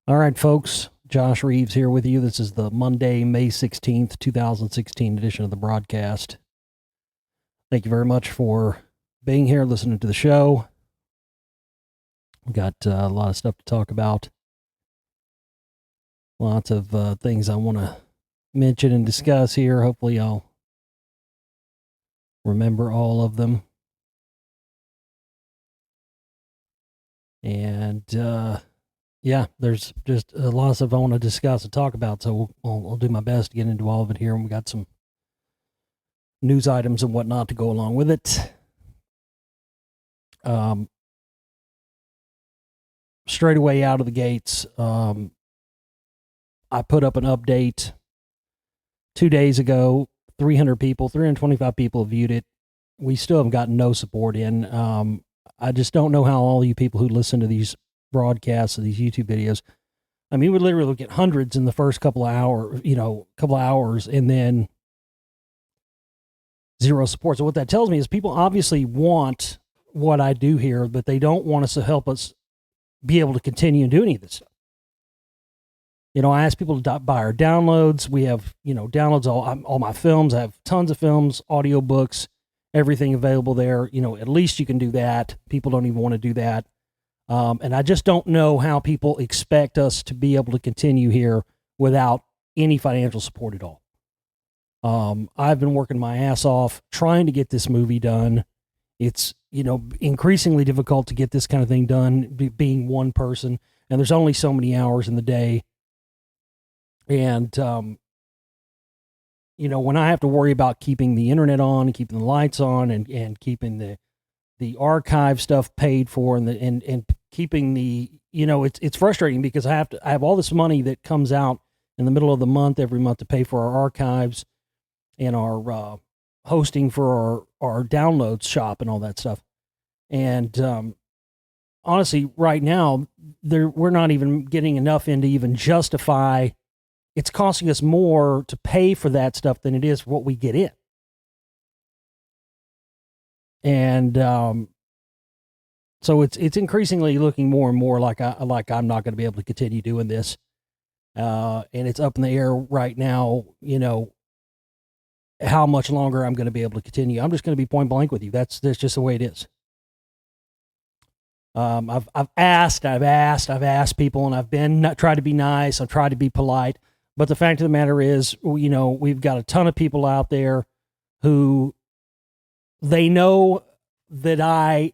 All right, folks. Josh Reeves here with you. This is the Monday, May 16th, 2016 edition of the broadcast. Thank you very much for being here, listening to the show. We've got a lot of stuff to talk about. Lots of things I want to mention and discuss here. Hopefully, I'll remember all of them. And yeah, there's just a lot of stuff I want to discuss and talk about, so I'll do my best to get into all of it here. And we got some news items and whatnot to go along with it. Straight away out of the gates, I put up an update 2 days ago. 325 people have viewed it. We still haven't gotten no support in. I just don't know how all you people who listen to these broadcasts of these YouTube videos, I mean, we literally get hundreds in the first couple of hours, and then zero support. So what that tells me is people obviously want what I do here, but they don't want us to help us be able to continue and do any of this stuff. I ask people to buy our downloads. We have, downloads all my films. I have tons of films, audiobooks, everything available there. At least you can do that. People don't even want to do that. And I just don't know how people expect us to be able to continue here without any financial support at all. I've been working my ass off trying to get this movie done. It's, increasingly difficult to get this kind of thing done, being one person, and there's only so many hours in the day. And, when I have to worry about keeping the internet on and keeping the lights on and keeping the archive stuff paid for and keeping it's frustrating because I have all this money that comes out in the middle of the month, every month, to pay for our archives and our hosting for our downloads shop and all that stuff. And honestly, right now, we're not even getting enough in to even justify. It's costing us more to pay for that stuff than it is what we get in. And so it's increasingly looking more and more like I'm not going to be able to continue doing this. And it's up in the air right now, how much longer I'm going to be able to continue. I'm just going to be point blank with you. That's just the way it is. I've asked people, and I've tried to be nice. I've tried to be polite. But the fact of the matter is, we've got a ton of people out there who they know that I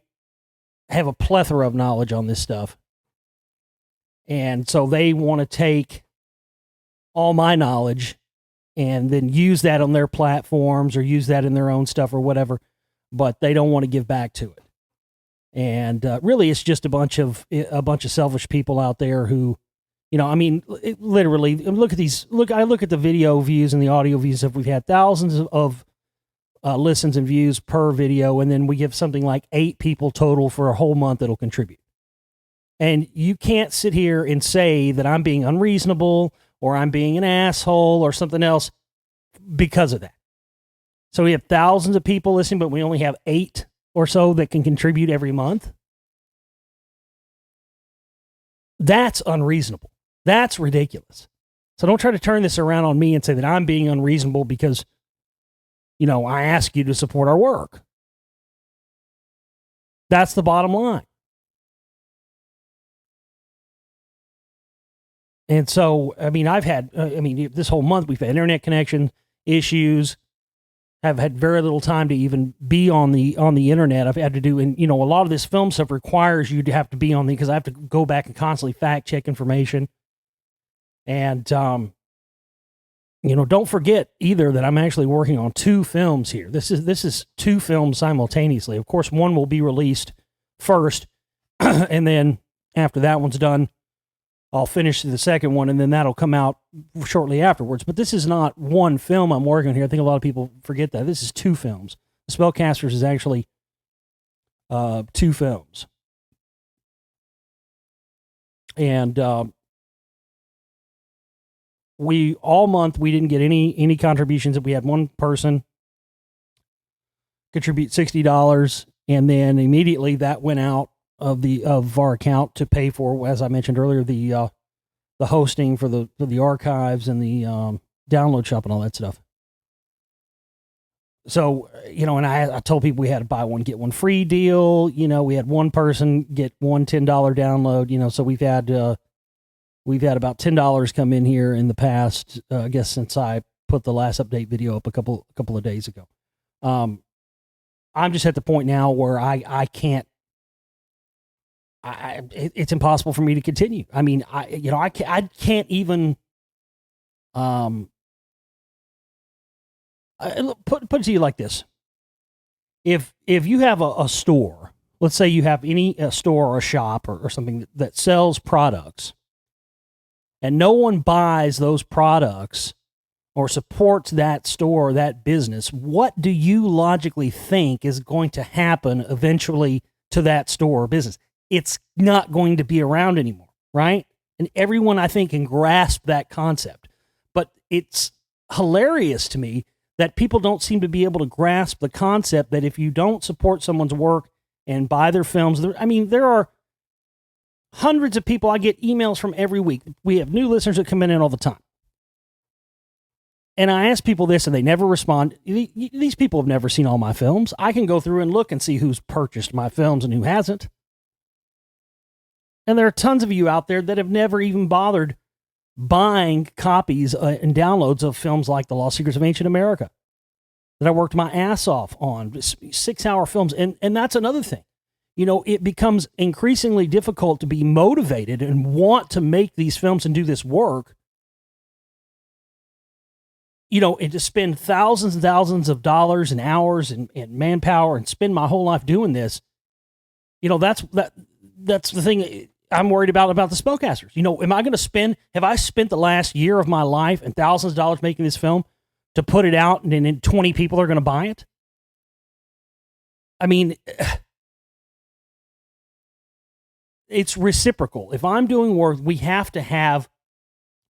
have a plethora of knowledge on this stuff. And so they want to take all my knowledge and then use that on their platforms or use that in their own stuff or whatever, but they don't want to give back to it. And really, it's just a bunch of selfish people out there who, literally, look at these. I look at the video views and the audio views. If we've had thousands of listens and views per video, and then we give something like 8 people total for a whole month that'll contribute. And you can't sit here and say that I'm being unreasonable or I'm being an asshole or something else because of that. So we have thousands of people listening, but we only have 8 or so that can contribute every month. That's unreasonable. That's ridiculous. So don't try to turn this around on me and say that I'm being unreasonable because, I ask you to support our work. That's the bottom line. And so, I've had, this whole month we've had internet connection issues. I've had very little time to even be on the internet. I've had to do, and a lot of this film stuff requires you to have to be on because I have to go back and constantly fact check information. And, don't forget either that I'm actually working on 2 films here. This is 2 films simultaneously. Of course, one will be released first, and then after that one's done, I'll finish the second one, and then that'll come out shortly afterwards. But this is not one film I'm working on here. I think a lot of people forget that. This is 2 films. The Spellcasters is actually 2 films. And all month we didn't get any contributions. We had one person contribute $60, and then immediately that went out of our account to pay for, as I mentioned earlier, the the hosting for the archives and the download shop and all that stuff. So, and I told people we had to buy one, get one free deal. We had one person get one $10 download, so we've had about $10 come in here in the past, I guess, since I put the last update video up a couple of days ago. I'm just at the point now where I can't, it's impossible for me to continue. I mean, I can't even, put it to you like this. If you have a store, let's say you have a store or a shop or something that sells products, and no one buys those products or supports that store or that business, what do you logically think is going to happen eventually to that store or business? It's not going to be around anymore, right? And everyone, I think, can grasp that concept. But it's hilarious to me that people don't seem to be able to grasp the concept that if you don't support someone's work and buy their films, there are hundreds of people. I get emails from every week. We have new listeners that come in all the time. And I ask people this and they never respond. These people have never seen all my films. I can go through and look and see who's purchased my films and who hasn't. And there are tons of you out there that have never even bothered buying copies and downloads of films like The Lost Secrets of Ancient America that I worked my ass off on, 6-hour films. And that's another thing. It becomes increasingly difficult to be motivated and want to make these films and do this work, and to spend thousands and thousands of dollars and hours and manpower and spend my whole life doing this. That's the thing I'm worried about the spellcasters. Have I spent the last year of my life and thousands of dollars making this film to put it out and then 20 people are going to buy it? I mean, it's reciprocal. If I'm doing work, we have to have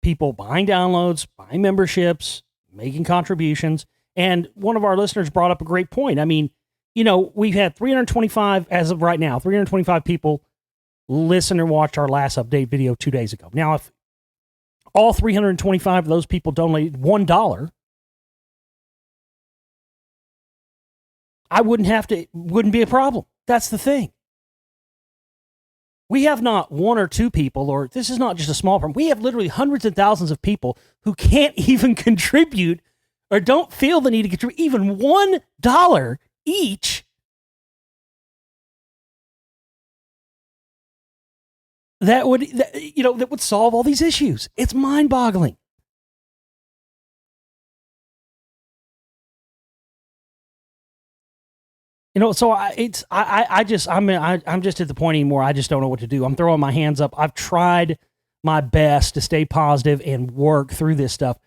people buying downloads, buying memberships, making contributions. And one of our listeners brought up a great point. I mean, we've had 325, as of right now, 325 people listen or watch our last update video 2 days ago. Now, if all 325 of those people donated $1, wouldn't be a problem. That's the thing. We have not one or two people, or this is not just a small problem. We have literally hundreds of thousands of people who can't even contribute or don't feel the need to contribute even $1 each. That would solve all these issues. It's mind-boggling. So I'm just at the point anymore. I just don't know what to do. I'm throwing my hands up. I've tried my best to stay positive and work through this stuff,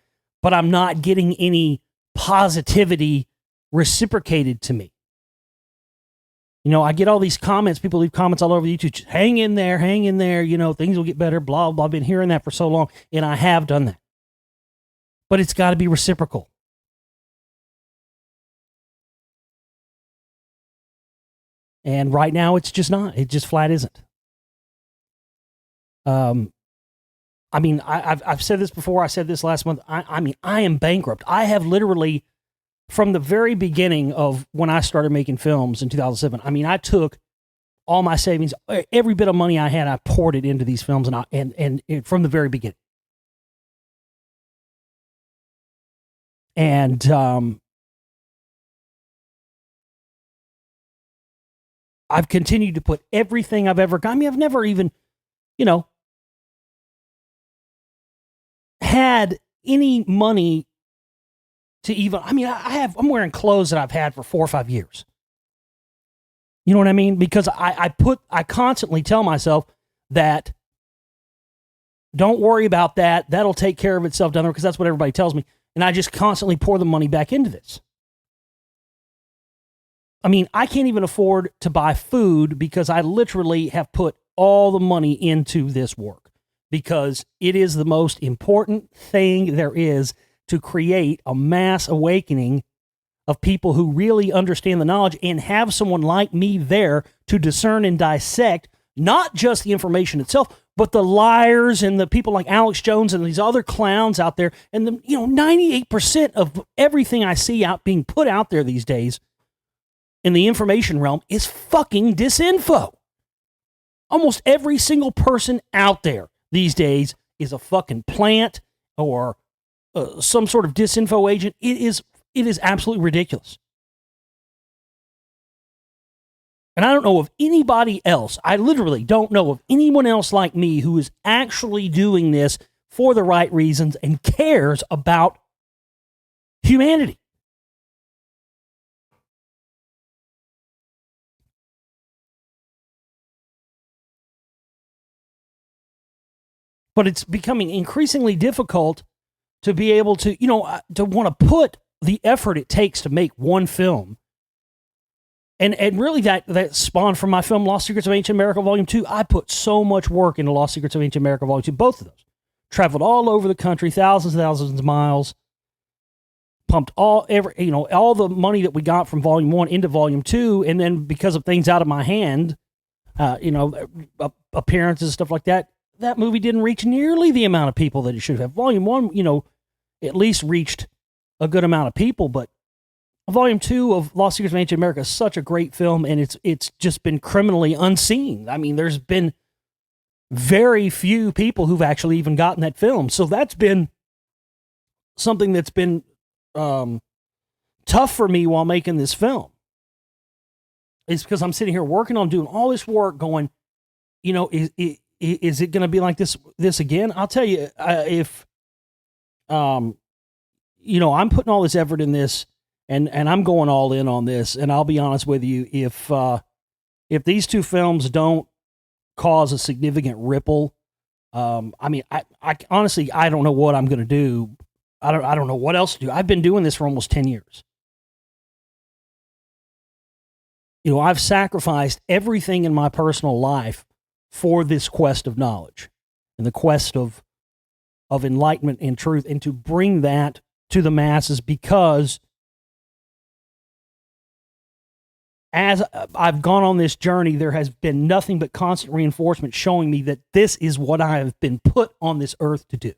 but I'm not getting any positivity reciprocated to me. I get all these comments. People leave comments all over YouTube. Just hang in there. Things will get better, blah, blah. I've been hearing that for so long, and I have done that. But it's got to be reciprocal. And right now, it's just not. It just flat isn't. I've said this before. I said this last month. I am bankrupt. I have literally, from the very beginning of when I started making films in 2007, I took all my savings, every bit of money I had, I poured it into these films, and from the very beginning. And I've continued to put everything I've ever got. I've never even, had any money to even, I'm wearing clothes that I've had for 4 or 5 years. You know what I mean? Because I constantly tell myself that don't worry about that. That'll take care of itself down there, because that's what everybody tells me. And I just constantly pour the money back into this. I can't even afford to buy food because I literally have put all the money into this work, because it is the most important thing there is to create a mass awakening of people who really understand the knowledge and have someone like me there to discern and dissect not just the information itself, But the liars and the people like Alex Jones and these other clowns out there, and 98% of everything I see out being put out there these days in the information realm is fucking disinfo. Almost every single person out there these days is a fucking plant or some sort of disinfo agent. It is absolutely ridiculous. And I don't know of anybody else. I literally don't know of anyone else like me who is actually doing this for the right reasons and cares about humanity. But it's becoming increasingly difficult to be able to, to want to put the effort it takes to make one film. And really that spawned from my film Lost Secrets of Ancient America Volume 2. I put so much work into Lost Secrets of Ancient America Volume 2, both of those. Traveled all over the country, thousands and thousands of miles. Pumped all the money that we got from Volume 1 into Volume 2, and then because of things out of my hand, appearances, stuff like that, that movie didn't reach nearly the amount of people that it should have. Volume 1, at least reached a good amount of people, but Volume 2 of Lost Secrets of Ancient America is such a great film, and it's just been criminally unseen. I mean, there's been very few people who've actually even gotten that film. So that's been something that's been tough for me while making this film. It's because I'm sitting here working on doing all this work going, is it going to be like this again? I'll tell you, if I'm putting all this effort in this, and I'm going all in on this, and I'll be honest with you, if these two films don't cause a significant ripple, I honestly, I don't know what I'm going to do. I don't know what else to do. I've been doing this for almost 10 years. I've sacrificed everything in my personal life for this quest of knowledge and the quest of enlightenment and truth, and to bring that to the masses, because as I've gone on this journey, there has been nothing but constant reinforcement showing me that this is what I have been put on this earth to do.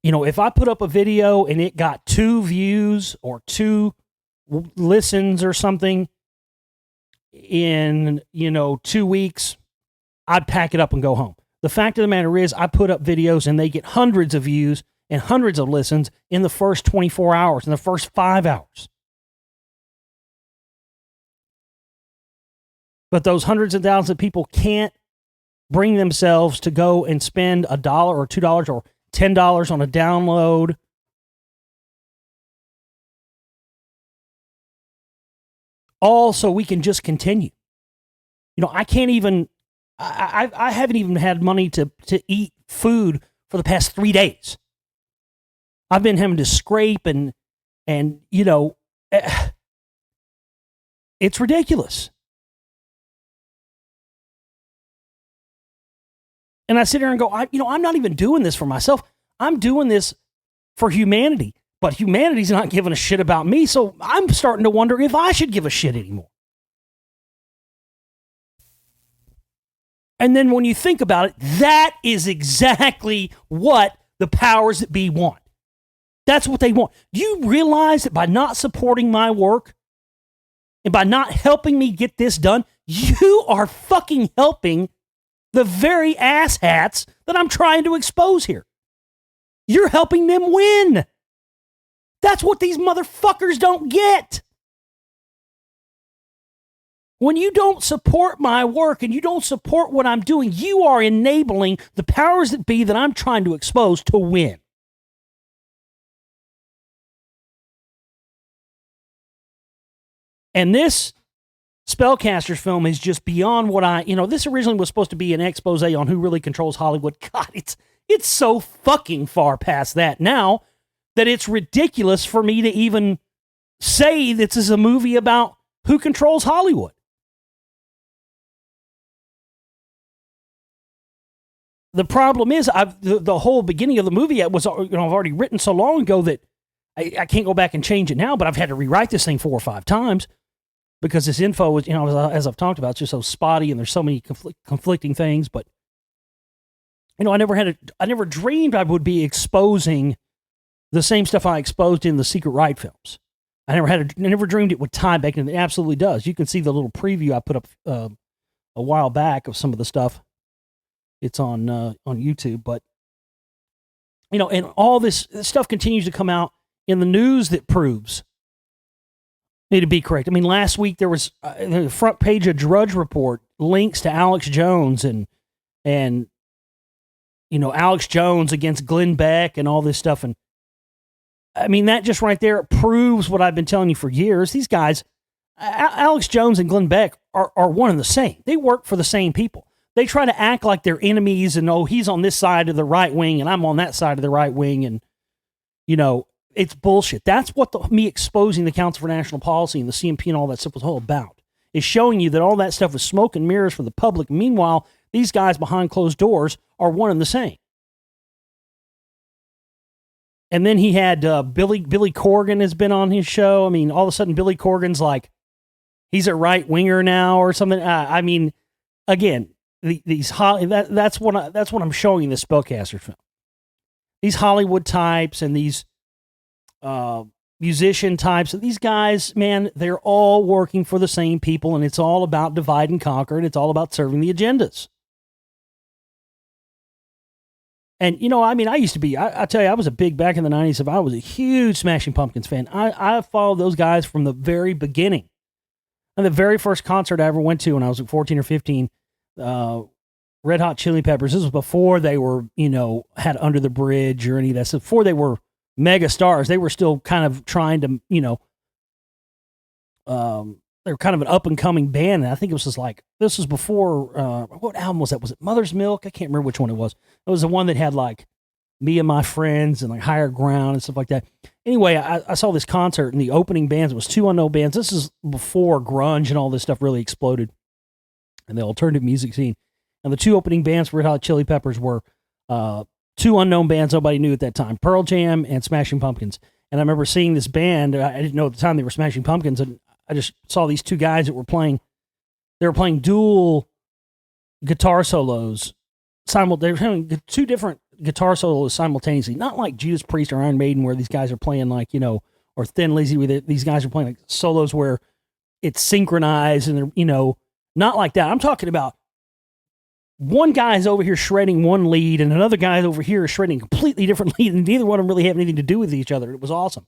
If I put up a video and it got 2 views or 2 listens or something in, 2 weeks, I'd pack it up and go home. The fact of the matter is, I put up videos and they get hundreds of views and hundreds of listens in the first 24 hours, in the first 5 hours. But those hundreds of thousands of people can't bring themselves to go and spend $1 or $2 or $10 on a download. All so we can just continue. I can't even, I haven't even had money to eat food for the past 3 days. I've been having to scrape and it's ridiculous. And I sit here and go, I'm not even doing this for myself. I'm doing this for humanity. But humanity's not giving a shit about me, so I'm starting to wonder if I should give a shit anymore. And then when you think about it, that is exactly what the powers that be want. That's what they want. Do you realize that by not supporting my work and by not helping me get this done, you are fucking helping the very asshats that I'm trying to expose here? You're helping them win. That's what these motherfuckers don't get. When you don't support my work and you don't support what I'm doing, you are enabling the powers that be that I'm trying to expose to win. And this Spellcasters film is just beyond what this originally was supposed to be an expose on who really controls Hollywood. God, it's so fucking far past that now that it's ridiculous for me to even say this is a movie about who controls Hollywood. The problem is, the whole beginning of the movie was, I've already written so long ago that I can't go back and change it now, but I've had to rewrite this thing 4 or 5 times. because this info was, as I've talked about, it's just so spotty and there's so many conflicting things. But I never dreamed I would be exposing the same stuff I exposed in the Secret Right films. I never dreamed it would tie back, and it absolutely does. You can see the little preview I put up a while back of some of the stuff. It's on YouTube, but and all this stuff continues to come out in the news that proves me to be correct. I mean, last week there was the front page of Drudge Report links to Alex Jones and Alex Jones against Glenn Beck and all this stuff. And I mean, that just right there proves what I've been telling you for years. These guys, Alex Jones and Glenn Beck, are one and the same. They work for the same people. They try to act like they're enemies and, he's on this side of the right wing and I'm on that side of the right wing. And, it's bullshit. That's what me exposing the Council for National Policy and the CMP and all that stuff was all about, is showing you that all that stuff was smoke and mirrors for the public. Meanwhile, these guys behind closed doors are one and the same. And then he had Billy Corgan has been on his show. I mean, all of a sudden Billy Corgan's like, he's a right winger now or something. I mean, again, that's what I'm showing in this Spellcaster film. These Hollywood types and these musician types, these guys, man, they're all working for the same people, and it's all about divide and conquer, and it's all about serving the agendas. And, I mean, I used to be, I tell you, I was back in the 90s, I was a huge Smashing Pumpkins fan. I followed those guys from the very beginning. And the very first concert I ever went to when I was 14 or 15, Red Hot Chili Peppers, this was before they were, had Under the Bridge or any of that stuff, before they were mega stars. They were still kind of trying to, they were kind of an up and coming band. And I think it was just like, this was before, what album was that? Was it Mother's Milk? I can't remember which one it was. It was the one that had like Me and My Friends and like Higher Ground and stuff like that. Anyway, I saw this concert and the opening bands, it was two unknown bands. This is before grunge and all this stuff really exploded in the alternative music scene. And the two opening bands for Red Hot Chili Peppers were, two unknown bands nobody knew at that time, Pearl Jam and Smashing Pumpkins. And I remember seeing this band. I didn't know at the time they were Smashing Pumpkins, and I just saw these two guys that were playing. They were playing dual guitar solos. They were having two different guitar solos simultaneously. Not like Judas Priest or Iron Maiden, where these guys are playing like, or Thin Lizzy with it. These guys are playing like solos where it's synchronized and they're, not like that. I'm talking about one guy's over here shredding one lead and another guy over here is shredding a completely different lead, and neither one of them really have anything to do with each other. It was awesome.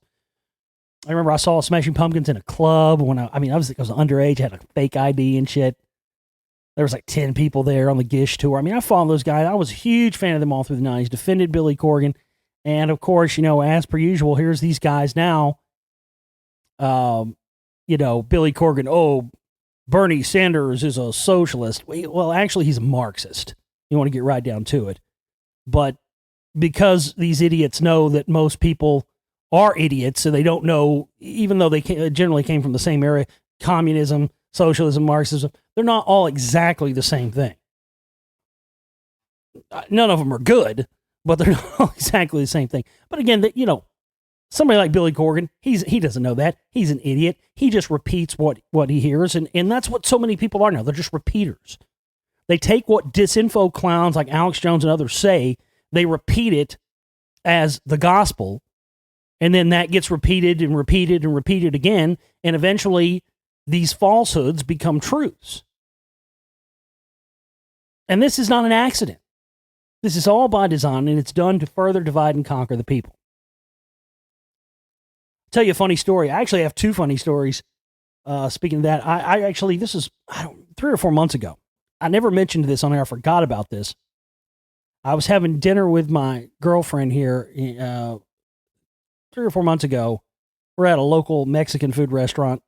I remember I saw Smashing Pumpkins in a club when I was underage, had a fake ID and shit. There was like 10 people there on the Gish tour. I mean, I followed those guys. I was a huge fan of them all through the 90s, defended Billy Corgan. And of course, as per usual, here's these guys now. Billy Corgan, Bernie Sanders is a socialist. Well, actually, he's a Marxist. You want to get right down to it. But because these idiots know that most people are idiots, so they don't know, even though they generally came from the same area, communism, socialism, Marxism, they're not all exactly the same thing. None of them are good, but they're not all exactly the same thing. But again, somebody like Billy Corgan, he doesn't know that. He's an idiot. He just repeats what he hears, and that's what so many people are now. They're just repeaters. They take what disinfo clowns like Alex Jones and others say, they repeat it as the gospel, and then that gets repeated and repeated and repeated again, and eventually these falsehoods become truths. And this is not an accident. This is all by design, and it's done to further divide and conquer the people. I'll tell you a funny story. I actually have two funny stories. Speaking of that, this is 3 or 4 months ago. I never mentioned this on air. I forgot about this. I was having dinner with my girlfriend here 3 or 4 months ago. We're at a local Mexican food restaurant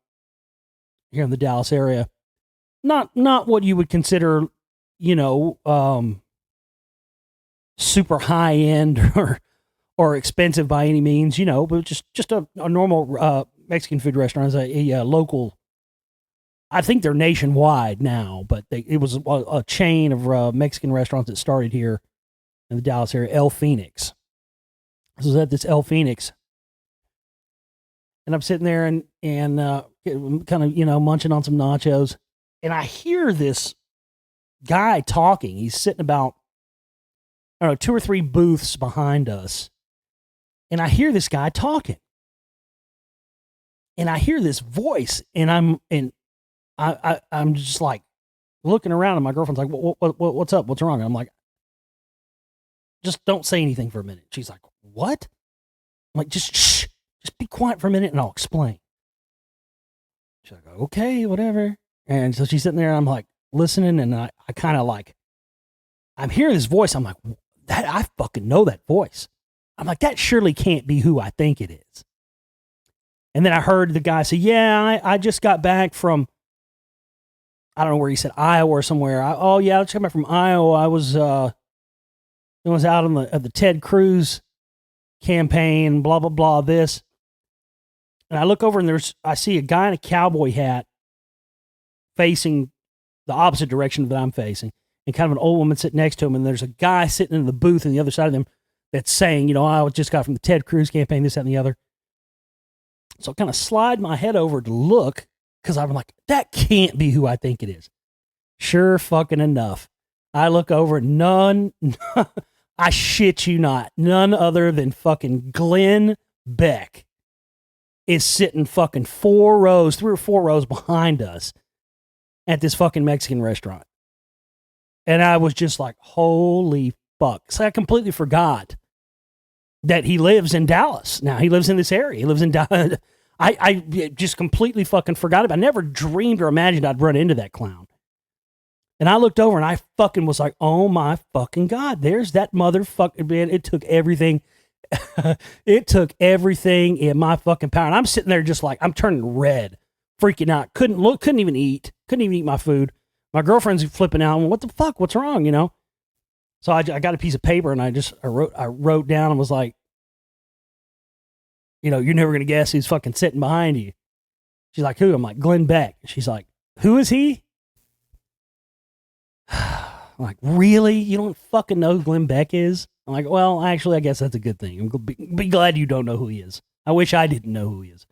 here in the Dallas area. Not what you would consider, super high end or expensive by any means, but just a normal Mexican food restaurant. Is a local. I think they're nationwide now, but it was a chain of Mexican restaurants that started here in the Dallas area. El Phoenix. This was at this El Phoenix, and I'm sitting there and kind of, munching on some nachos. And I hear this guy talking. He's sitting about, I don't know, 2 or 3 booths behind us. And I hear this guy talking. And I hear this voice, and I'm just like looking around, and my girlfriend's like, what's up? What's wrong? And I'm like, just don't say anything for a minute. She's like, what? I'm like, just shh, just be quiet for a minute and I'll explain. She's like, okay, whatever. And so she's sitting there, and I'm like listening, and I kind of like, I'm hearing this voice. I'm like, I fucking know that voice. I'm like, that surely can't be who I think it is. And then I heard the guy say, yeah, I just got back from, I don't know where he said, Iowa or somewhere. I just got back from Iowa. I was out on the Ted Cruz campaign, blah, blah, blah, this. And I look over, and I see a guy in a cowboy hat facing the opposite direction that I'm facing, and kind of an old woman sitting next to him. And there's a guy sitting in the booth on the other side of them that's saying, I just got from the Ted Cruz campaign, this, that, and the other. So I kind of slide my head over to look, because I'm like, that can't be who I think it is. Sure fucking enough. I look over, I shit you not, none other than fucking Glenn Beck is sitting fucking 3 or 4 rows behind us at this fucking Mexican restaurant. And I was just like, holy fuck. So I completely forgot that he lives in Dallas. Now he lives in this area. He lives in Dallas. I just completely fucking forgot about it. I never dreamed or imagined I'd run into that clown. And I looked over, and I fucking was like, oh my fucking God, there's that motherfucker, man. It took everything. It took everything in my fucking power. And I'm sitting there just like, I'm turning red, freaking out. Couldn't even eat my food. My girlfriend's flipping out. What the fuck? What's wrong? So I got a piece of paper, and I wrote down and was like, you're never going to guess who's fucking sitting behind you. She's like, who? I'm like, Glenn Beck. She's like, who is he? I'm like, really? You don't fucking know who Glenn Beck is? I'm like, well, actually, I guess that's a good thing. I'm be glad you don't know who he is. I wish I didn't know who he is.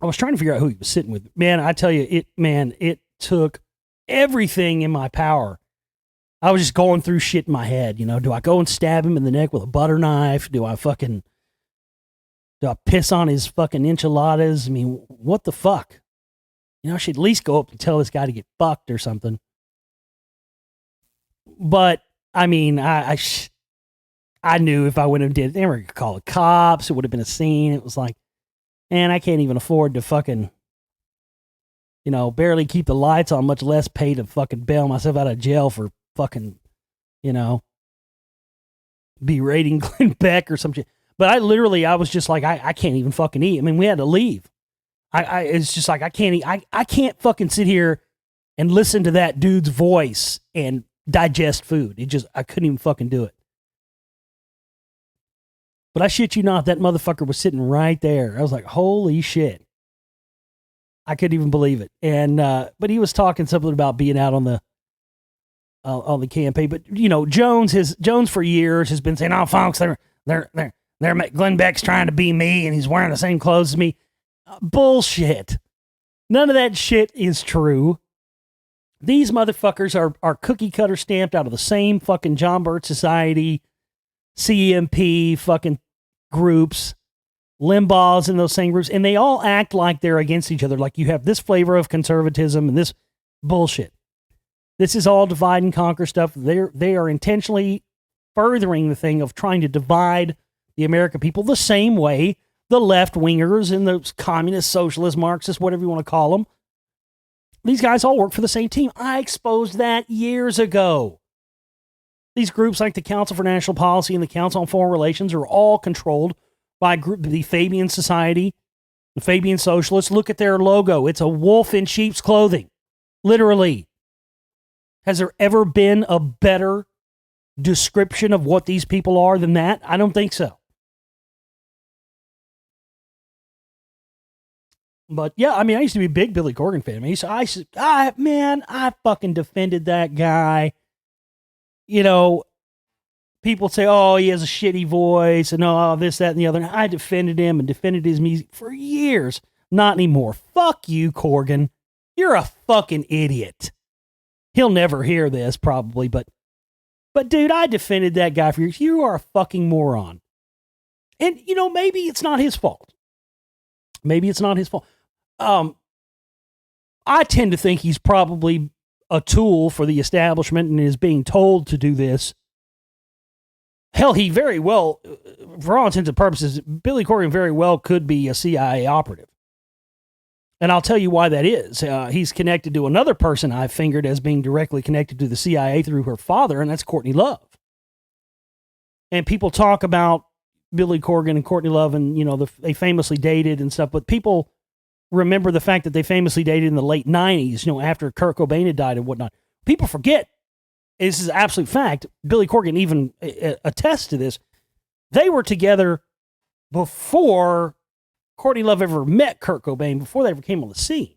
I was trying to figure out who he was sitting with. Man, I tell you, it took everything in my power. I was just going through shit in my head. Do I go and stab him in the neck with a butter knife? Do I piss on his fucking enchiladas? I mean, what the fuck? I should at least go up and tell this guy to get fucked or something. But, I mean, I knew if I went and did it, they were going to call the cops. It would have been a scene. It was like, man, I can't even afford to fucking, barely keep the lights on, much less pay to fucking bail myself out of jail for fucking, berating Glenn Beck or some shit. But I was just like, I can't even fucking eat. I mean, we had to leave. It's just like, I can't eat. I can't fucking sit here and listen to that dude's voice and digest food. I couldn't even fucking do it. But I shit you not, that motherfucker was sitting right there. I was like, holy shit. I couldn't even believe it. And, but he was talking something about being out on the campaign. But, Jones for years has been saying, oh, folks, they're Glenn Beck's trying to be me, and he's wearing the same clothes as me. Bullshit. None of that shit is true. These motherfuckers are cookie cutter stamped out of the same fucking John Birch Society, CMP fucking groups, Limbaugh's in those same groups, and they all act like they're against each other. Like you have this flavor of conservatism and this bullshit. This is all divide and conquer stuff. They are intentionally furthering the thing of trying to divide the American people the same way the left-wingers and the communist, socialist, Marxist, whatever you want to call them. These guys all work for the same team. I exposed that years ago. These groups like the Council for National Policy and the Council on Foreign Relations are all controlled by the Fabian Society, the Fabian Socialists. Look at their logo. It's a wolf in sheep's clothing. Literally. Has there ever been a better description of what these people are than that? I don't think so. But yeah, I mean, I used to be a big Billy Corgan fan. I fucking defended that guy. People say, oh, he has a shitty voice and this, that, and the other. And I defended him and defended his music for years. Not anymore. Fuck you, Corgan. You're a fucking idiot. He'll never hear this, probably, but dude, I defended that guy for years. You are a fucking moron. And, maybe it's not his fault. Maybe it's not his fault. I tend to think he's probably a tool for the establishment and is being told to do this. Hell, he very well, for all intents and purposes, Billy Corgan very well could be a CIA operative. And I'll tell you why that is. He's connected to another person I've fingered as being directly connected to the CIA through her father, and that's Courtney Love. And people talk about Billy Corgan and Courtney Love, and, they famously dated and stuff, but people remember the fact that they famously dated in the late 90s, after Kurt Cobain had died and whatnot. People forget, this is absolute fact, Billy Corgan even attests to this, they were together before Courtney Love ever met Kurt Cobain, before they ever came on the scene.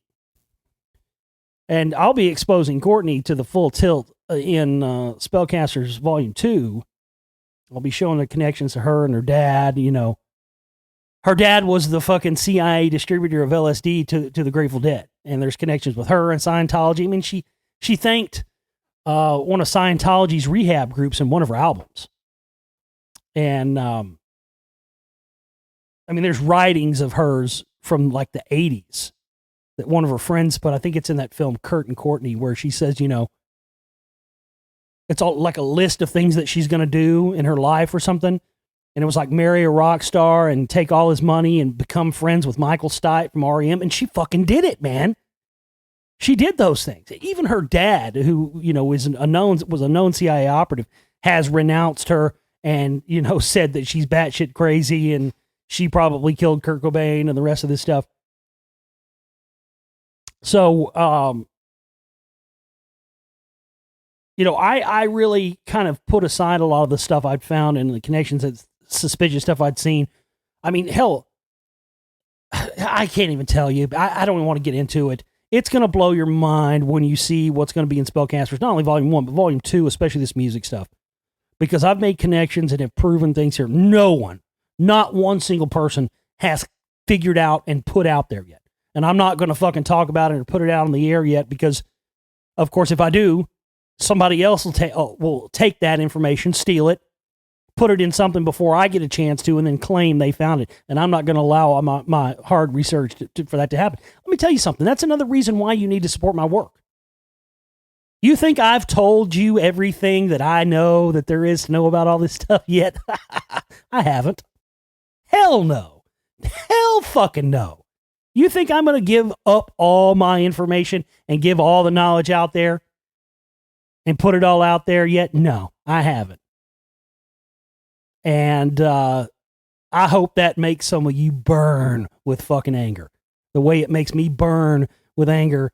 And I'll be exposing Courtney to the full tilt in Spellcasters Volume 2. I'll be showing the connections to her and her dad, Her dad was the fucking CIA distributor of LSD to the Grateful Dead. And there's connections with her and Scientology. I mean, she thanked one of Scientology's rehab groups in one of her albums. And, there's writings of hers from like the 80s that one of her friends put. I think it's in that film Kurt and Courtney, where she says, it's all like a list of things that she's going to do in her life or something. And it was like marry a rock star and take all his money and become friends with Michael Stipe from REM. And she fucking did it, man. She did those things. Even her dad, who, was a known CIA operative, has renounced her and, said that she's batshit crazy and she probably killed Kurt Cobain and the rest of this stuff. So, I really kind of put aside a lot of the stuff I'd found and the connections and suspicious stuff I'd seen. I mean, hell, I can't even tell you. I don't even want to get into it. It's going to blow your mind when you see what's going to be in Spellcasters, not only Volume 1, but Volume 2, especially this music stuff. Because I've made connections and have proven things here. No one, not one single person, has figured out and put out there yet. And I'm not going to fucking talk about it or put it out on the air yet because, of course, if I do, somebody else will take that information, steal it, put it in something before I get a chance to, and then claim they found it. And I'm not going to allow my hard research for that to happen. Let me tell you something. That's another reason why you need to support my work. You think I've told you everything that I know that there is to know about all this stuff yet? I haven't. Hell no. Hell fucking no. You think I'm going to give up all my information and give all the knowledge out there and put it all out there yet? No, I haven't. And I hope that makes some of you burn with fucking anger. The way it makes me burn with anger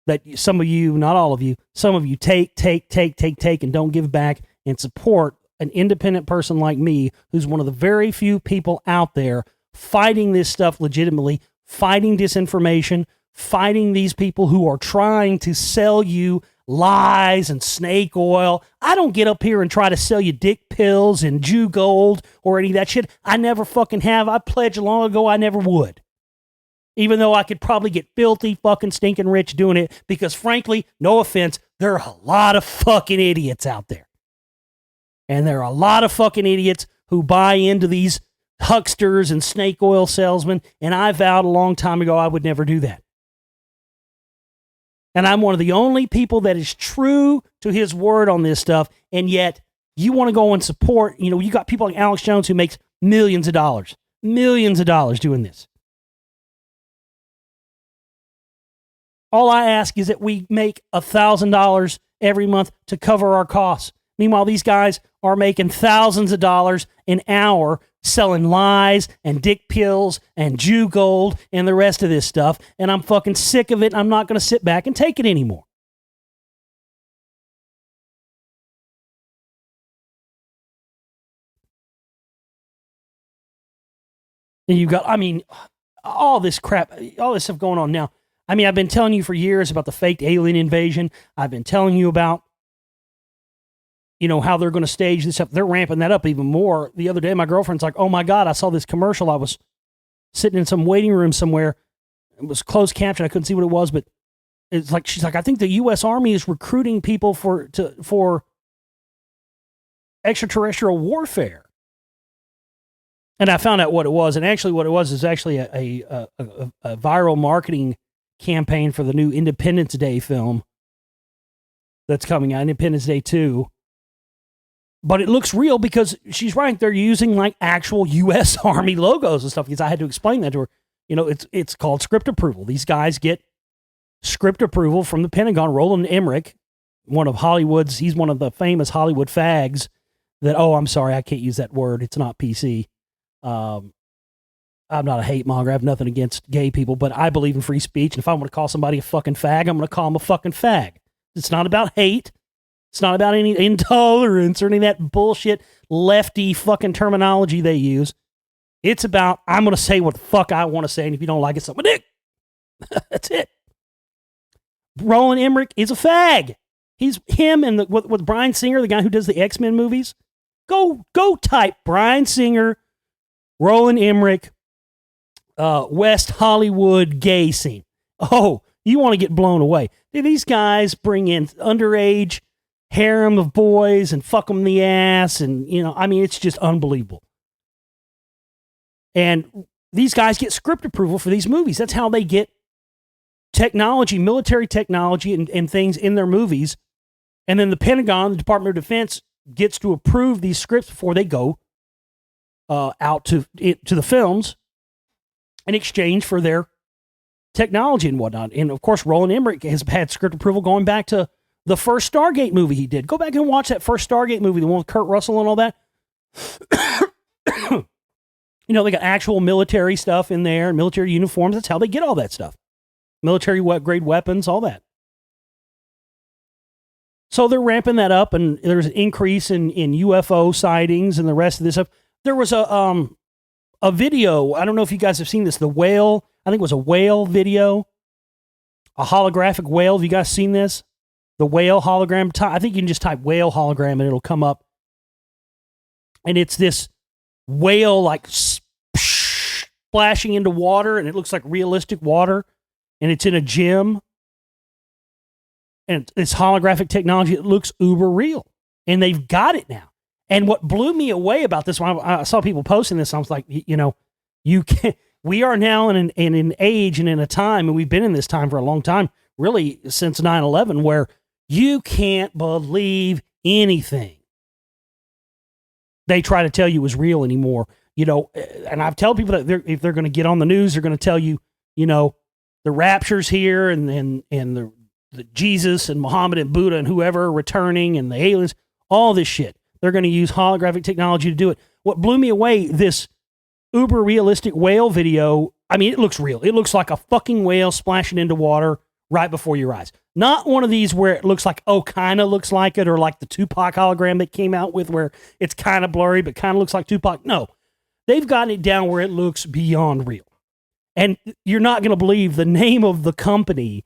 that some of you, not all of you, some of you take, and don't give back and support an independent person like me, who's one of the very few people out there fighting this stuff legitimately, fighting disinformation, fighting these people who are trying to sell you lies and snake oil. I don't get up here and try to sell you dick pills and Jew gold or any of that shit. I never fucking have. I pledged long ago I never would. Even though I could probably get filthy fucking stinking rich doing it, because frankly, no offense, there are a lot of fucking idiots out there. And there are a lot of fucking idiots who buy into these hucksters and snake oil salesmen, and I vowed a long time ago I would never do that. And I'm one of the only people that is true to his word on this stuff, and yet you want to go and support, you got people like Alex Jones who makes millions of dollars doing this. All I ask is that we make $1,000 every month to cover our costs. Meanwhile, these guys are making thousands of dollars an hour selling lies and dick pills and Jew gold and the rest of this stuff. And I'm fucking sick of it. I'm not going to sit back and take it anymore. And you've got, all this crap, all this stuff going on now. I've been telling you for years about the faked alien invasion. I've been telling you about, how they're going to stage this up. They're ramping that up even more. The other day, my girlfriend's like, oh my God, I saw this commercial I was sitting in some waiting room somewhere. It was closed caption. I couldn't see what it was, but it's like she's like, I think the U.S. Army is recruiting people for extraterrestrial warfare. And I found out what it was, and actually what it was is actually a viral marketing campaign for the new Independence Day film that's coming out, Independence Day 2. But it looks real because she's right. They're using like actual U.S. Army logos and stuff because I had to explain that to her. You know, it's called script approval. These guys get script approval from the Pentagon. Roland Emmerich, one of Hollywood's, he's one of the famous Hollywood fags that, oh, I'm sorry, I can't use that word. It's not PC. I'm not a hate monger. I have nothing against gay people, but I believe in free speech. And if I want to call somebody a fucking fag, I'm going to call them a fucking fag. It's not about hate. It's not about any intolerance or any of that bullshit lefty fucking terminology they use. It's about, I'm going to say what the fuck I want to say, and if you don't like it, suck my dick. That's it. Roland Emmerich is a fag. He's him and with Bryan Singer, the guy who does the X-Men movies. Go type Bryan Singer, Roland Emmerich, West Hollywood gay scene. Oh, you want to get blown away. These guys bring in underage harem of boys and fuck them in the ass. And, you know, I mean, it's just unbelievable. And these guys get script approval for these movies. That's how they get technology, military technology and things in their movies. And then the Pentagon, the Department of Defense, gets to approve these scripts before they go out to the films in exchange for their technology and whatnot. And of course, Roland Emmerich has had script approval going back to the first Stargate movie he did. Go back and watch that first Stargate movie, the one with Kurt Russell and all that. You know, they got actual military stuff in there, military uniforms. That's how they get all that stuff. Military grade weapons, all that. So they're ramping that up, and there's an increase in UFO sightings and the rest of this stuff. There was a video. I don't know if you guys have seen this. The whale. I think it was a whale video, a holographic whale. Have you guys seen this? The whale hologram. I think you can just type whale hologram and it'll come up. And it's this whale like splashing into water, and it looks like realistic water, and it's in a gym. And it's holographic technology. It looks uber real, and they've got it now. And what blew me away about this, when I saw people posting this, I was like, you know, you can't. We are now in an age and in a time, and we've been in this time for a long time, really since 9/11, where you can't believe anything they try to tell you is real anymore. You know, and I've told people that if they're going to get on the news, they're going to tell you, you know, the rapture's here, and the Jesus and Muhammad and Buddha and whoever are returning, and the aliens, all this shit. They're going to use holographic technology to do it. What blew me away, this uber realistic whale video, I mean, it looks real. It looks like a fucking whale splashing into water right before your eyes. Not one of these where it looks like, oh, kind of looks like it, or like the Tupac hologram that came out with where it's kind of blurry but kind of looks like Tupac. No, they've gotten it down where it looks beyond real. And you're not going to believe the name of the company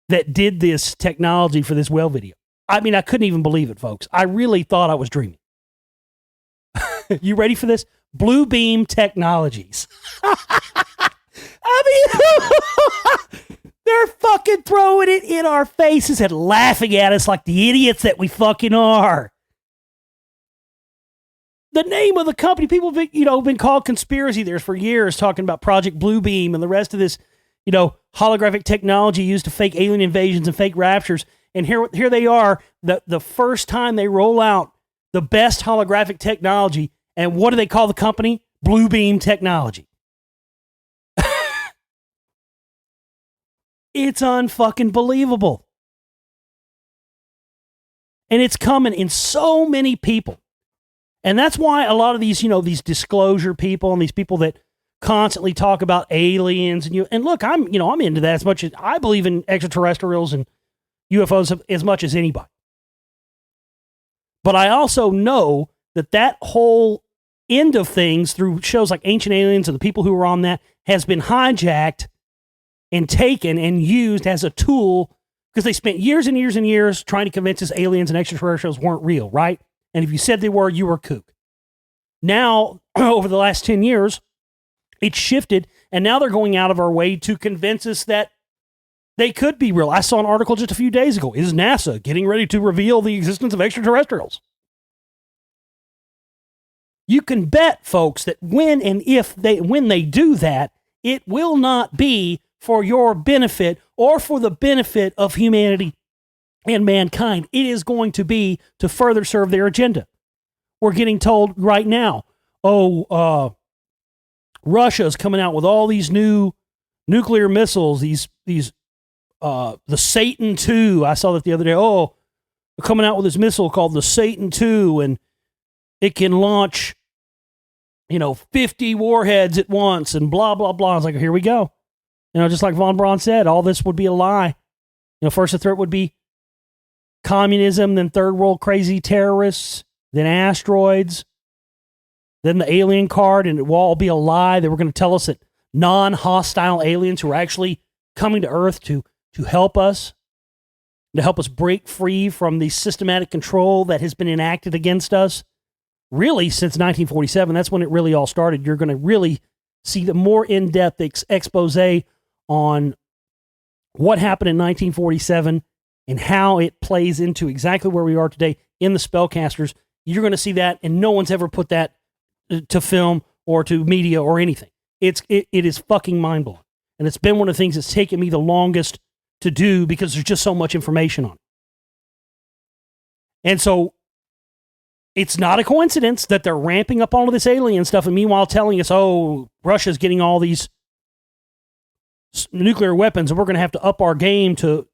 that did this technology for this whale video. I mean, I couldn't even believe it, folks. I really thought I was dreaming. You ready for this? Blue Beam Technologies. I mean, they're fucking throwing it in our faces and laughing at us like the idiots that we fucking are. The name of the company, people have been called conspiracy theorists for years, talking about Project Blue Beam and the rest of this, you know, holographic technology used to fake alien invasions and fake raptures. And here they are, the first time they roll out the best holographic technology. And what do they call the company? Blue Beam Technology. It's unfucking believable. And it's coming in so many people. And that's why a lot of these, you know, these disclosure people and these people that constantly talk about aliens and look, I'm into that as much as I believe in extraterrestrials and UFOs as much as anybody. But I also know that whole end of things through shows like Ancient Aliens and the people who were on that has been hijacked and taken and used as a tool because they spent years and years and years trying to convince us aliens and extraterrestrials weren't real, right? And if you said they were, you were a kook. Now, over the last 10 years, It's shifted, and now they're going out of our way to convince us that they could be real. I saw an article just a few days ago. Is NASA getting ready to reveal the existence of extraterrestrials? You can bet, folks, that when they do that, it will not be for your benefit or for the benefit of humanity and mankind. It is going to be to further serve their agenda. We're getting told right now, Russia's coming out with all these new nuclear missiles, the Satan II. I saw that the other day. Oh, they're coming out with this missile called the Satan II, and it can launch, 50 warheads at once and blah, blah, blah. I was like, here we go. Just like Von Braun said, all this would be a lie. First the threat would be communism, then third world crazy terrorists, then asteroids, then the alien card, and it will all be a lie. They were going to tell us that non-hostile aliens who are actually coming to Earth to help us break free from the systematic control that has been enacted against us, really since 1947. That's when it really all started. You're going to really see the more in-depth expose on what happened in 1947 and how it plays into exactly where we are today in the Spellcasters. You're going to see that, and no one's ever put that to film or to media or anything. It is fucking mind-blowing. And it's been one of the things that's taken me the longest to do because there's just so much information on it. And so it's not a coincidence that they're ramping up all of this alien stuff and meanwhile telling us, Russia's getting all these nuclear weapons and we're going to have to up our game to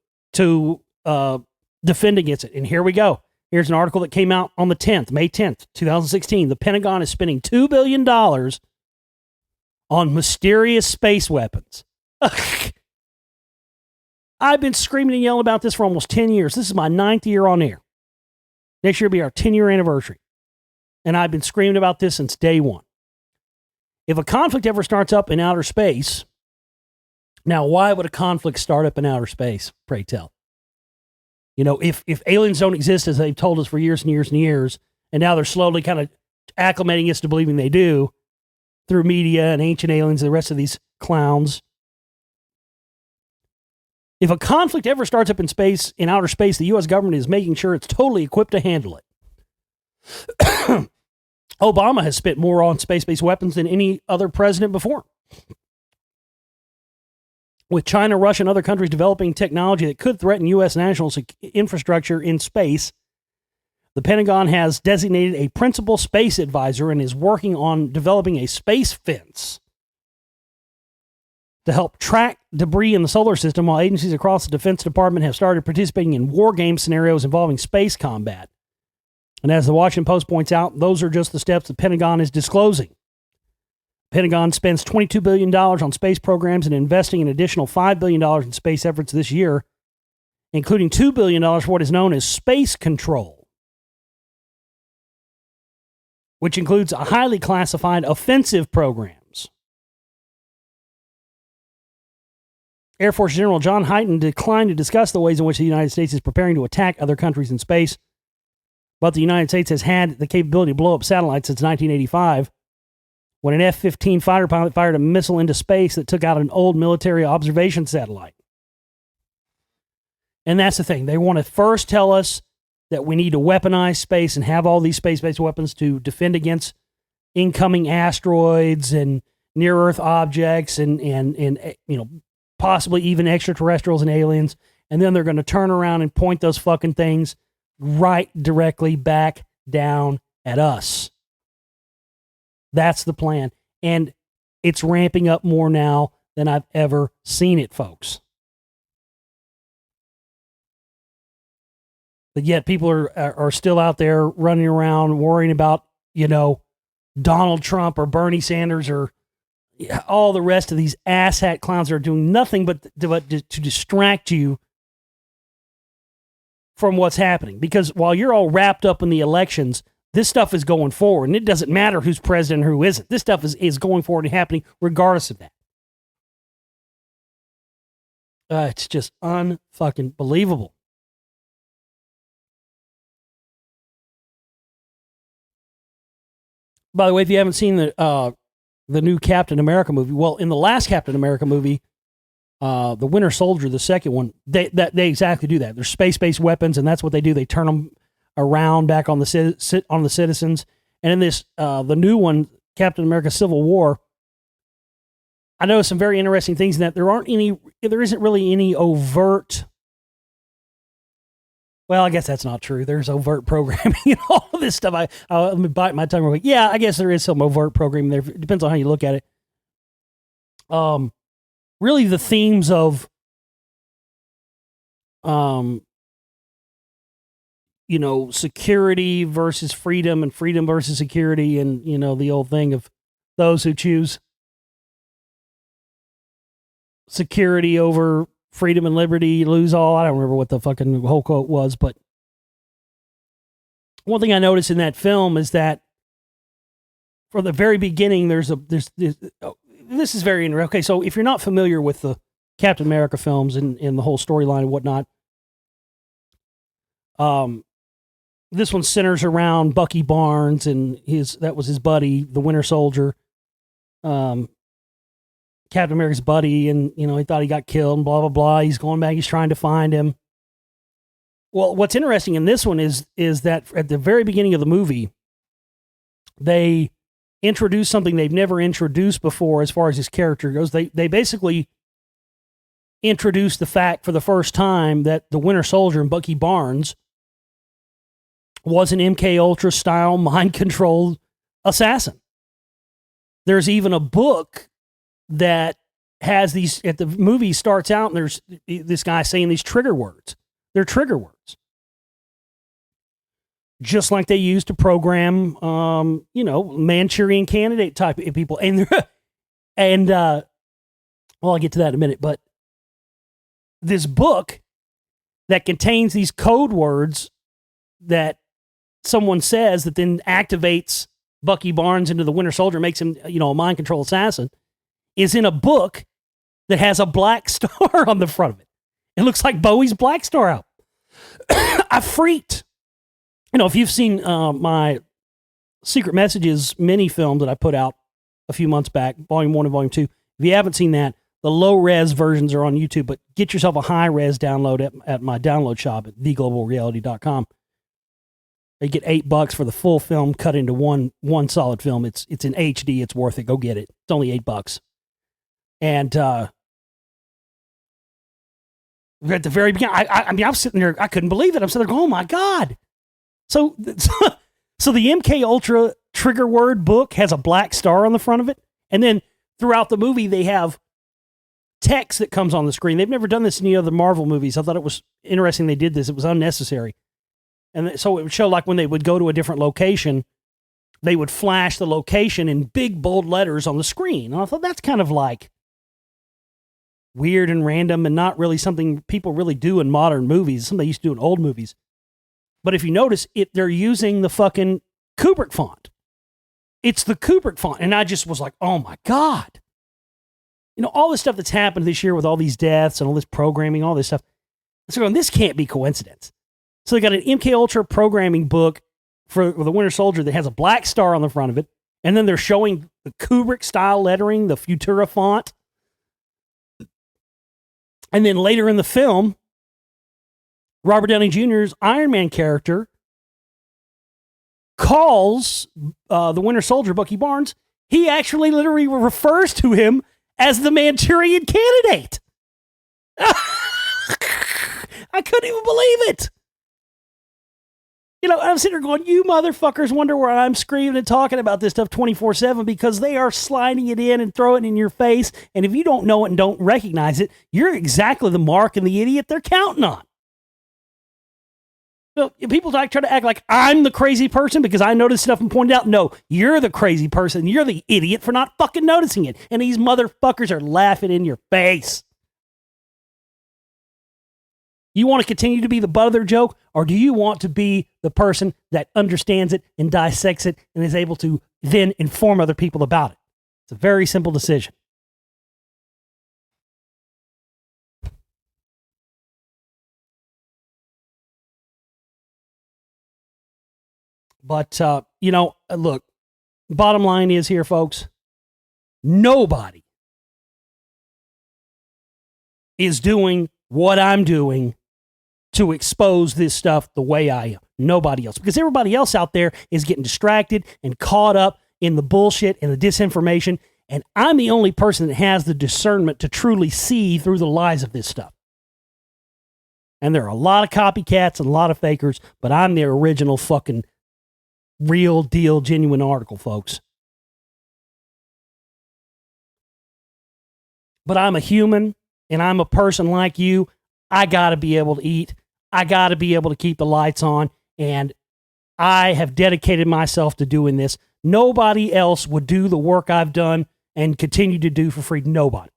defend against it. And here we go. Here's an article that came out on the 10th, May 10th, 2016. The Pentagon is spending $2 billion on mysterious space weapons. I've been screaming and yelling about this for almost 10 years. This is my 9th year on air. Next year will be our 10-year anniversary. And I've been screaming about this since day one. If a conflict ever starts up in outer space, now why would a conflict start up in outer space, pray tell? If aliens don't exist, as they've told us for years and years and years, and now they're slowly kind of acclimating us to believing they do through media and Ancient Aliens and the rest of these clowns. If a conflict ever starts up in outer space, the U.S. government is making sure it's totally equipped to handle it. Obama has spent more on space-based weapons than any other president before. With China, Russia, and other countries developing technology that could threaten U.S. national infrastructure in space, the Pentagon has designated a principal space advisor and is working on developing a space fence to help track debris in the solar system, while agencies across the Defense Department have started participating in war game scenarios involving space combat. And as the Washington Post points out, those are just the steps the Pentagon is disclosing. Pentagon spends $22 billion on space programs and investing an additional $5 billion in space efforts this year, including $2 billion for what is known as space control, which includes a highly classified offensive programs. Air Force General John Hyten declined to discuss the ways in which the United States is preparing to attack other countries in space, but the United States has had the capability to blow up satellites since 1985. When an F-15 fighter pilot fired a missile into space that took out an old military observation satellite. And that's the thing. They want to first tell us that we need to weaponize space and have all these space-based weapons to defend against incoming asteroids and near-Earth objects and possibly even extraterrestrials and aliens. And then they're going to turn around and point those fucking things right directly back down at us. That's the plan. And it's ramping up more now than I've ever seen it, folks. But yet people are still out there running around worrying about, Donald Trump or Bernie Sanders or all the rest of these asshat clowns that are doing nothing but to distract you from what's happening. Because while you're all wrapped up in the elections, this stuff is going forward, and it doesn't matter who's president or who isn't. This stuff is going forward and happening regardless of that. It's just unfucking believable. By the way, if you haven't seen the the new Captain America movie. Well, in the last Captain America movie, the Winter Soldier, the second one, they exactly do that. They're space-based weapons, and that's what they do. They turn them around back on the citizens. And in this, the new one, Captain America: Civil War, I noticed some very interesting things in that there isn't really any overt. Well, I guess that's not true. There's overt programming and all of this stuff. Let me bite my tongue real quick. Yeah, I guess there is some overt programming there. It depends on how you look at it. Really the themes of, security versus freedom and freedom versus security, and, the old thing of those who choose security over freedom and liberty lose all. I don't remember what the fucking whole quote was, but one thing I noticed in that film is that from the very beginning, this is very interesting. Okay, so if you're not familiar with the Captain America films and the whole storyline and whatnot, this one centers around Bucky Barnes and that was his buddy, the Winter Soldier, Captain America's buddy, and he thought he got killed and blah blah blah. He's going back, he's trying to find him. Well, what's interesting in this one is that at the very beginning of the movie, they introduce something they've never introduced before as far as his character goes. They basically introduced the fact for the first time that the Winter Soldier and Bucky Barnes was an MK Ultra style mind controlled assassin. There's even a book that has these, at the movie starts out and there's this guy saying these trigger words. They're trigger words. Just like they used to program, Manchurian Candidate type of people. I'll get to that in a minute, but this book that contains these code words that someone says that then activates Bucky Barnes into the Winter Soldier, makes him, a mind control assassin, is in a book that has a black star on the front of it. It looks like Bowie's Black Star out. I freaked. If you've seen my Secret Messages mini film that I put out a few months back, Volume 1 and Volume 2, if you haven't seen that, the low-res versions are on YouTube, but get yourself a high-res download at my download shop at theglobalreality.com. You get $8 for the full film cut into one solid film. It's in HD. It's worth it. Go get it. It's only $8. And at the very beginning, I was sitting there. I couldn't believe it. I'm sitting there going, "Oh my God!" So the MK Ultra trigger word book has a black star on the front of it, and then throughout the movie they have text that comes on the screen. They've never done this in any other Marvel movies. I thought it was interesting they did this. It was unnecessary. And so it would show, like, when they would go to a different location, they would flash the location in big, bold letters on the screen. And I thought that's kind of like weird and random and not really something people really do in modern movies. Something they used to do in old movies. But if you notice, they're using the fucking Kubrick font. It's the Kubrick font. And I just was like, oh my God. All this stuff that's happened this year with all these deaths and all this programming, all this stuff. So going, this can't be coincidence. So they got an MK Ultra programming book for the Winter Soldier that has a black star on the front of it. And then they're showing the Kubrick style lettering, the Futura font. And then later in the film, Robert Downey Jr.'s Iron Man character calls the Winter Soldier, Bucky Barnes. He actually literally refers to him as the Manchurian Candidate. I couldn't even believe it. I'm sitting there going, you motherfuckers wonder where I'm screaming and talking about this stuff 24/7 because they are sliding it in and throwing it in your face. And if you don't know it and don't recognize it, you're exactly the mark and the idiot they're counting on. People try to act like I'm the crazy person because I noticed stuff and pointed out. No, you're the crazy person. You're the idiot for not fucking noticing it. And these motherfuckers are laughing in your face. You want to continue to be the butt of their joke, or do you want to be the person that understands it and dissects it and is able to then inform other people about it? It's a very simple decision. But, look, bottom line is here, folks, Nobody is doing what I'm doing to expose this stuff the way I am. Nobody else. Because everybody else out there is getting distracted and caught up in the bullshit and the disinformation. And I'm the only person that has the discernment to truly see through the lies of this stuff. And there are a lot of copycats and a lot of fakers, but I'm the original fucking real deal, genuine article, folks. But I'm a human and I'm a person like you. I got to be able to eat. I got to be able to keep the lights on. And I have dedicated myself to doing this. Nobody else would do the work I've done and continue to do for free. Nobody.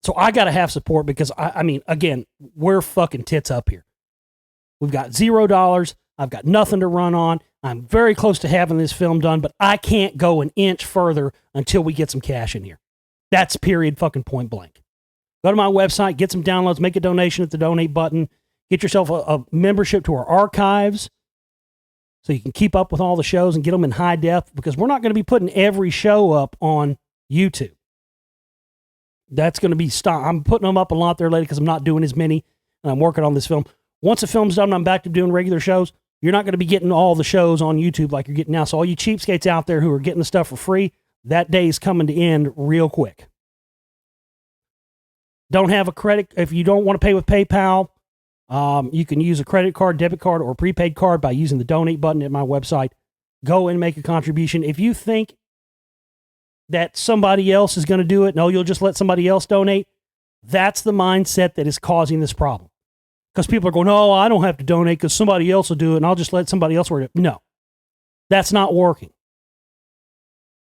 So I got to have support because, I mean, again, we're fucking tits up here. We've got $0. I've got nothing to run on. I'm very close to having this film done, but I can't go an inch further until we get some cash in here. That's period fucking point blank. Go to my website, get some downloads, make a donation at the donate button, get yourself a membership to our archives so you can keep up with all the shows and get them in high def, because we're not going to be putting every show up on YouTube. That's going to be stopped. I'm putting them up a lot there later because I'm not doing as many, and I'm working on this film. Once the film's done and I'm back to doing regular shows, you're not going to be getting all the shows on YouTube like you're getting now. So all you cheapskates out there who are getting the stuff for free, that day is coming to end real quick. Don't have a credit. If you don't want to pay with PayPal, you can use a credit card, debit card, or prepaid card by using the donate button at my website. Go and make a contribution. If you think that somebody else is going to do it, no, you'll just let somebody else donate, that's the mindset that is causing this problem. Because people are going, oh, I don't have to donate because somebody else will do it and I'll just let somebody else work it. No, that's not working.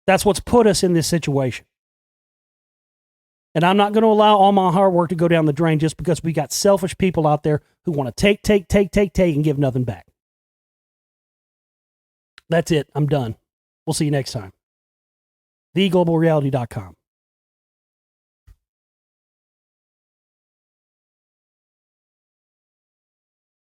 That's what's put us in this situation. And I'm not going to allow all my hard work to go down the drain just because we got selfish people out there who want to take and give nothing back. That's it. I'm done. We'll see you next time. TheGlobalReality.com.